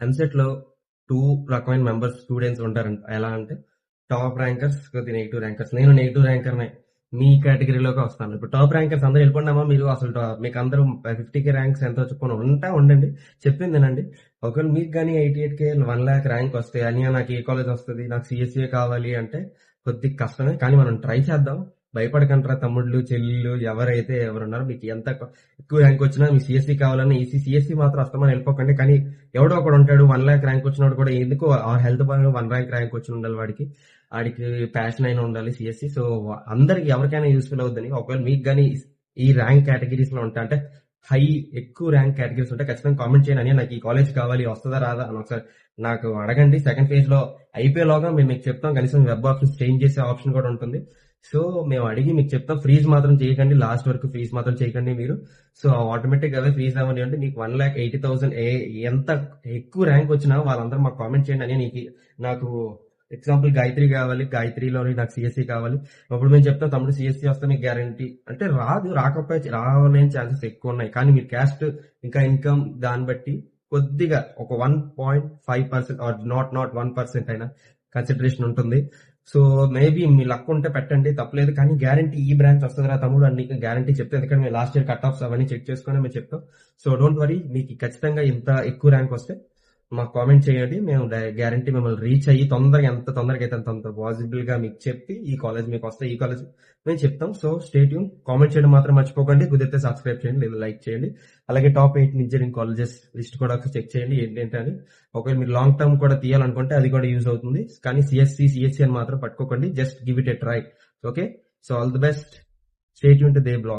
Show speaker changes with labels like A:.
A: ఎంసెట్‌లో 2 రకమైన స్టూడెంట్స్ ఉంటారంట. ఎలా అంటే టాప్ ర్యాంకర్స్, కొద్దిగా నెగెటివ్ ర్యాంకర్స్. నేను నెగెటివ్ ర్యాంకర్‌నే. మీ కేటగిరీలోకి వస్తాను. ఇప్పుడు టాప్ ర్యాంకర్స్ అందరూ వెళ్ళిపోండమ్మా మీరు అసలు మీకందరూ 50,000 ర్యాంక్స్ ఎంతో చెప్పుకొని ఉండండి. చెప్పింది వినండి. ఒకవేళ మీకు గాని 88,000 1,00,000 ర్యాంక్ వస్తే అన్నయ్య నాకు ఏ కాలేజ్ వస్తది? నాకు సీఎస్ఈ కావాలి అంటే కొద్దిగా కష్టమే. కానీ మనం ట్రై చేద్దాం. భయపడకండిరా తమ్ముళ్ళు, చెల్లెళ్ళు ఎవరైతే ఎవరున్నారో మీకు ఎంత ఎక్కువ ర్యాంక్ వచ్చినా మీ సీఎస్ఈ కావాలని సీఎస్ఈ మాత్రం అస్తమానం వెళ్ళిపోకండి. కానీ ఎవడో ఒకడు ఉంటాడు 1,00,000 ర్యాంక్ వచ్చినోడు కూడా ఎందుకు ఆ హెల్త్ పరంగా 1 ర్యాంక్ వచ్చి ఉండాలి వాడికి. ఆడికి ప్యాషన్ అయినా ఉండాలి సీఎస్ఈ. సో అందరికి ఎవరికైనా యూస్ఫుల్ అవుద్దని. ఒకవేళ మీకు కానీ ఈ ర్యాంక్ కేటగిరీస్ లో ఉంటా అంటే ఎక్కువ ర్యాంక్ కేటగిరీస్ ఉంటే ఖచ్చితంగా కామెంట్ చేయండి. అని నాకు ఈ కాలేజ్ కావాలి, వస్తుందా రాదా అని ఒకసారి నాకు అడగండి. సెకండ్ ఫేజ్ లో అయిపోయేలోగా మేము మీకు చెప్తాం. కనీసం వెబ్ ఆప్షన్స్ చేంజ్ చేసే ఆప్షన్ కూడా ఉంటుంది. సో మేము అడిగి మీకు చెప్తాం. ఫ్రీజ్ మాత్రం చేయకండి, లాస్ట్ వరకు ఫ్రీజ్ మాత్రం చేయకండి మీరు. సో ఆటోమేటిక్ గా ఫ్రీజ్ అవ్వని అంటే మీకు 1,80,000 ఎంత ఎక్కువ ర్యాంక్ వచ్చినా వాళ్ళందరూ మాకు కామెంట్ చేయండి. అని నాకు ఎగ్జాంపుల్ గాయత్రి కావాలి, గాయత్రిలోని నాకు సిఎస్సి కావాలి. అప్పుడు మేము చెప్తాం తమ్ముడు సిఎస్సి వస్తే మీకు గ్యారంటీ అంటే రాకపోతే రావాలని ఛాన్సెస్ ఎక్కువ ఉన్నాయి. కానీ మీరు క్యాస్ట్ ఇంకా ఇన్కమ్ దాన్ని బట్టి కొద్దిగా ఒక 1.5% ఆర్ నాట్ 1% అయినా కన్సిడరేషన్ ఉంటుంది. సో మేబీ మీ లక్ ఉంటే పెట్టండి, తప్పలేదు. కానీ గ్యారంటీ ఈ బ్రాంచ్ వస్తుందిరా తమ్ముడు అని నీకు గ్యారంటీ చెప్తే, ఎందుకంటే మేము లాస్ట్ ఇయర్ కట్ ఆఫ్స్ అవన్నీ చెక్ చేసుకుని మేము చెప్తాం. సో డోంట్ వరీ, మీకు ఖచ్చితంగా ఇంత ఎక్కువ ర్యాంక్ వస్తే మాకు కామెంట్ చేయండి. మేము గ్యారంటీ మిమ్మల్ని రీచ్ అయ్యి ఎంత తొందరగా అయితే అంత పాసిబుల్ గా మీకు చెప్పి ఈ కాలేజ్ మీకు వస్తే ఈ కాలేజ్ మేము చెప్తాం. So stay tune. కామెంట్ చేయడం మాత్రం మర్చిపోకండి. కుదిరితే సబ్స్క్రైబ్ చేయండి లేదా లైక్ చేయండి. అలాగే టాప్ 8 ఇంజనీరింగ్ కాలేజెస్ లిస్ట్ కూడా చెక్ చేయండి ఏంటంటే. ఒకవేళ మీరు లాంగ్ టర్మ్ కూడా తీయాలనుకుంటే అది కూడా యూజ్ అవుతుంది. కానీ సిఎస్సి అని మాత్రం పట్టుకోకండి. Just give it a try. Okay, so all the best. Stay tune to the blog.